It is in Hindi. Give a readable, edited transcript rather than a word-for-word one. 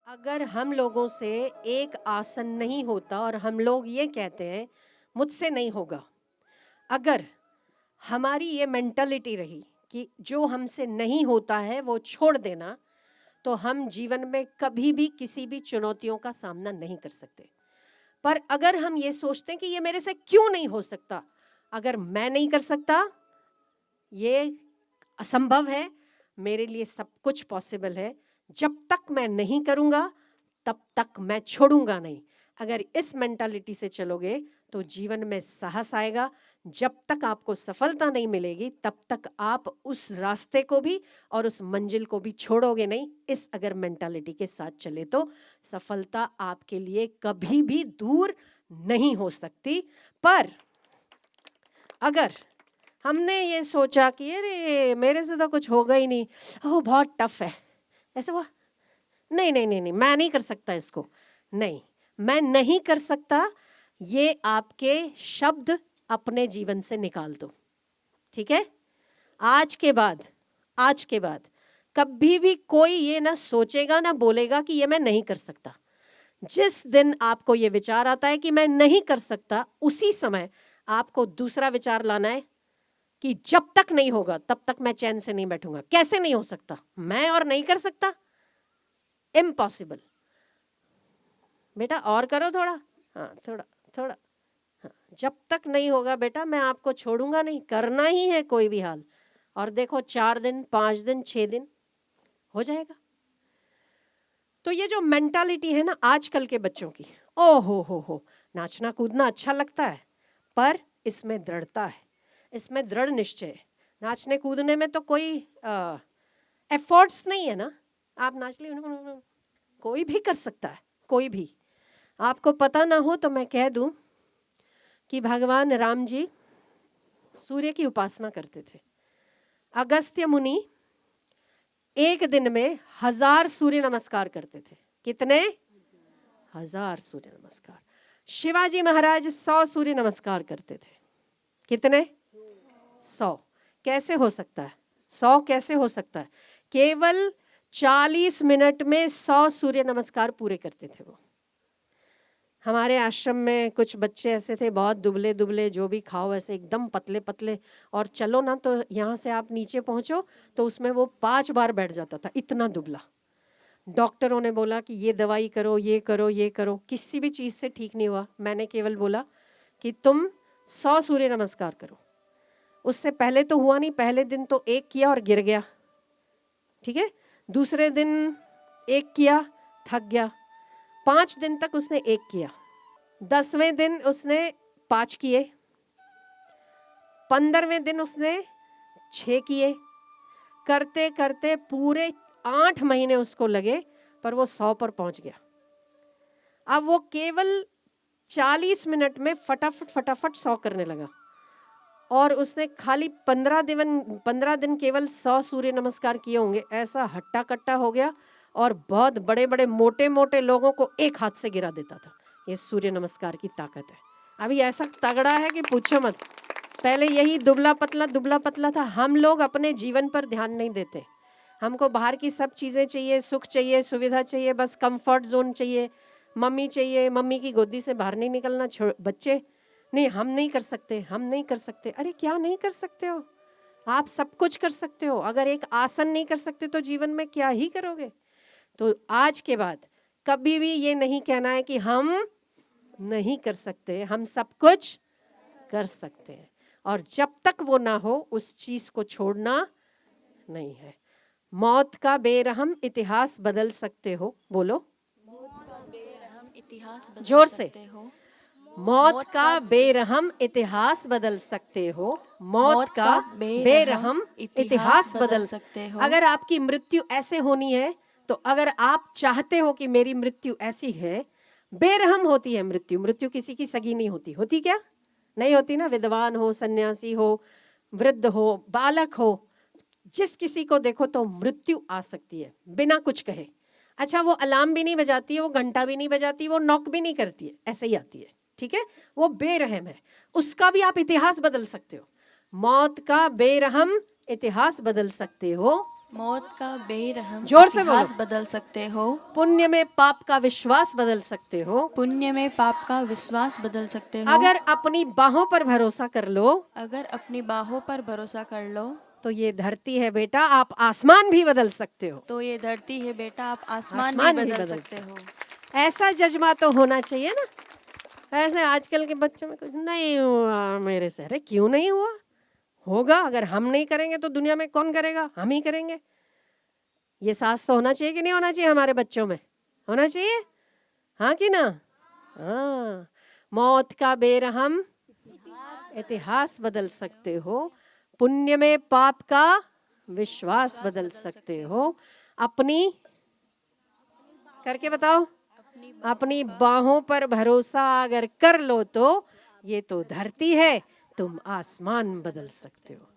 अगर हम लोगों से एक आसन नहीं होता और हम लोग ये कहते हैं मुझसे नहीं होगा, अगर हमारी ये मेंटालिटी रही कि जो हमसे नहीं होता है वो छोड़ देना, तो हम जीवन में कभी भी किसी भी चुनौतियों का सामना नहीं कर सकते। पर अगर हम ये सोचते हैं कि ये मेरे से क्यों नहीं हो सकता, अगर मैं नहीं कर सकता, ये असंभव है, मेरे लिए सब कुछ पॉसिबल है, जब तक मैं नहीं करूँगा तब तक मैं छोड़ूंगा नहीं। अगर इस मेंटालिटी से चलोगे तो जीवन में साहस आएगा। जब तक आपको सफलता नहीं मिलेगी तब तक आप उस रास्ते को भी और उस मंजिल को भी छोड़ोगे नहीं। इस अगर मेंटालिटी के साथ चले तो सफलता आपके लिए कभी भी दूर नहीं हो सकती। पर अगर हमने ये सोचा कि अरे मेरे से तो कुछ होगा ही नहीं, ओह बहुत टफ है, ऐसे हुआ, नहीं नहीं नहीं नहीं मैं नहीं कर सकता इसको, नहीं मैं नहीं कर सकता, ये आपके शब्द अपने जीवन से निकाल दो। ठीक है, आज के बाद कभी भी कोई ये ना सोचेगा ना बोलेगा कि ये मैं नहीं कर सकता। जिस दिन आपको ये विचार आता है कि मैं नहीं कर सकता, उसी समय आपको दूसरा विचार लाना है कि जब तक नहीं होगा तब तक मैं चैन से नहीं बैठूंगा। कैसे नहीं हो सकता, मैं और नहीं कर सकता, इम्पॉसिबल। बेटा और करो थोड़ा, हाँ थोड़ा थोड़ा, हाँ जब तक नहीं होगा बेटा मैं आपको छोड़ूंगा नहीं, करना ही है कोई भी हाल। और देखो 4 दिन 5 दिन 6 दिन हो जाएगा। तो ये जो मेंटालिटी है ना आजकल के बच्चों की, ओ हो नाचना कूदना अच्छा लगता है, पर इसमें दृढ़ता है, इसमें दृढ़ निश्चय है। नाचने कूदने में तो कोई एफर्ट्स नहीं है ना, आप नाच ली, कोई भी कर सकता है, कोई भी। आपको पता ना हो तो मैं कह दूं कि भगवान राम जी सूर्य की उपासना करते थे। अगस्त्य मुनि एक दिन में 1000 सूर्य नमस्कार करते थे। कितने? 1000 सूर्य नमस्कार। शिवाजी महाराज 100 सूर्य नमस्कार करते थे। कितने? 100। कैसे हो सकता है 100? कैसे हो सकता है? केवल 40 मिनट में 100 सूर्य नमस्कार पूरे करते थे वो। हमारे आश्रम में कुछ बच्चे ऐसे थे, बहुत दुबले दुबले, जो भी खाओ ऐसे एकदम पतले पतले, और चलो ना तो यहाँ से आप नीचे पहुँचो तो उसमें वो 5 बार बैठ जाता था, इतना दुबला। डॉक्टरों ने बोला कि ये दवाई करो, ये करो, ये करो, किसी भी चीज़ से ठीक नहीं हुआ। मैंने केवल बोला कि तुम 100 सूर्य नमस्कार करो। उससे पहले तो हुआ नहीं, पहले दिन तो एक किया और गिर गया, ठीक है। दूसरे दिन एक किया, थक गया। 5 दिन तक उसने एक किया। 10वें दिन उसने 5 किए। 15वें दिन उसने 6 किए। करते करते पूरे 8 महीने उसको लगे, पर वो 100 पर पहुंच गया। अब वो केवल 40 मिनट में फटाफट फटाफट 100 करने लगा, और उसने खाली 15 दिन केवल 100 सूर्य नमस्कार किए होंगे। ऐसा हट्टा कट्टा हो गया और बहुत बड़े बड़े मोटे मोटे लोगों को एक हाथ से गिरा देता था। ये सूर्य नमस्कार की ताकत है। अभी ऐसा तगड़ा है कि पूछो मत। पहले यही दुबला पतला था। हम लोग अपने जीवन पर ध्यान नहीं देते। हमको बाहर की सब चीज़ें चाहिए, सुख चाहिए, सुविधा चाहिए, बस कंफर्ट जोन चाहिए, मम्मी चाहिए, मम्मी की गोदी से बाहर नहीं निकलना। बच्चे नहीं, हम नहीं कर सकते, हम नहीं कर सकते। अरे क्या नहीं कर सकते हो? आप सब कुछ कर सकते हो। अगर एक आसन नहीं कर सकते तो जीवन में क्या ही करोगे? तो आज के बाद कभी भी ये नहीं कहना है कि हम नहीं कर सकते, हम सब कुछ कर सकते हैं। और जब तक वो ना हो उस चीज को छोड़ना नहीं है। मौत का बेरहम इतिहास बदल सकते हो। बोलो जोर से। मौत का बेरहम इतिहास बदल सकते हो। मौत का बेरहम इतिहास बदल सकते हो। अगर आपकी मृत्यु ऐसे होनी है तो अगर आप चाहते हो कि मेरी मृत्यु ऐसी है, बेरहम होती है मृत्यु। मृत्यु किसी की सगी नहीं होती। होती क्या? नहीं होती ना। विद्वान हो, सन्यासी हो, वृद्ध हो, बालक हो, जिस किसी को देखो तो मृत्यु आ सकती है बिना कुछ कहे। अच्छा, वो अलार्म भी नहीं बजाती है, वो घंटा भी नहीं बजाती, वो नॉक भी नहीं करती है, ऐसे ही आती है। ठीक है, वो बेरहम है। उसका भी आप इतिहास बदल सकते हो। मौत का बेरहम इतिहास बदल सकते हो। मौत का बेरहम जोर से इतिहास बोलो। बदल सकते हो। पुण्य में पाप का विश्वास बदल सकते हो। पुण्य में पाप का विश्वास बदल सकते हो। अगर अपनी बाहों पर भरोसा कर लो अगर अपनी बाहों पर भरोसा कर लो तो ये धरती है बेटा, आप आसमान भी बदल सकते हो। तो ये धरती है बेटा, आप आसमान भी आसमान भी बदल बदल सकते हो। ऐसा जज्बा तो होना चाहिए ना। ऐसे आजकल के बच्चों में कुछ नहीं हुआ मेरे से, अरे क्यों नहीं हुआ, होगा। अगर हम नहीं करेंगे तो दुनिया में कौन करेगा, हम ही करेंगे। ये साहस तो होना चाहिए कि नहीं होना चाहिए, हमारे बच्चों में होना चाहिए, हाँ कि ना। हाँ, मौत का बेरहम इतिहास बदल सकते हो। पुण्य में पाप का विश्वास बदल सकते हो। अपनी करके बताओ, अपनी बाहों पर भरोसा अगर कर लो तो ये तो धरती है, तुम आसमान बदल सकते हो।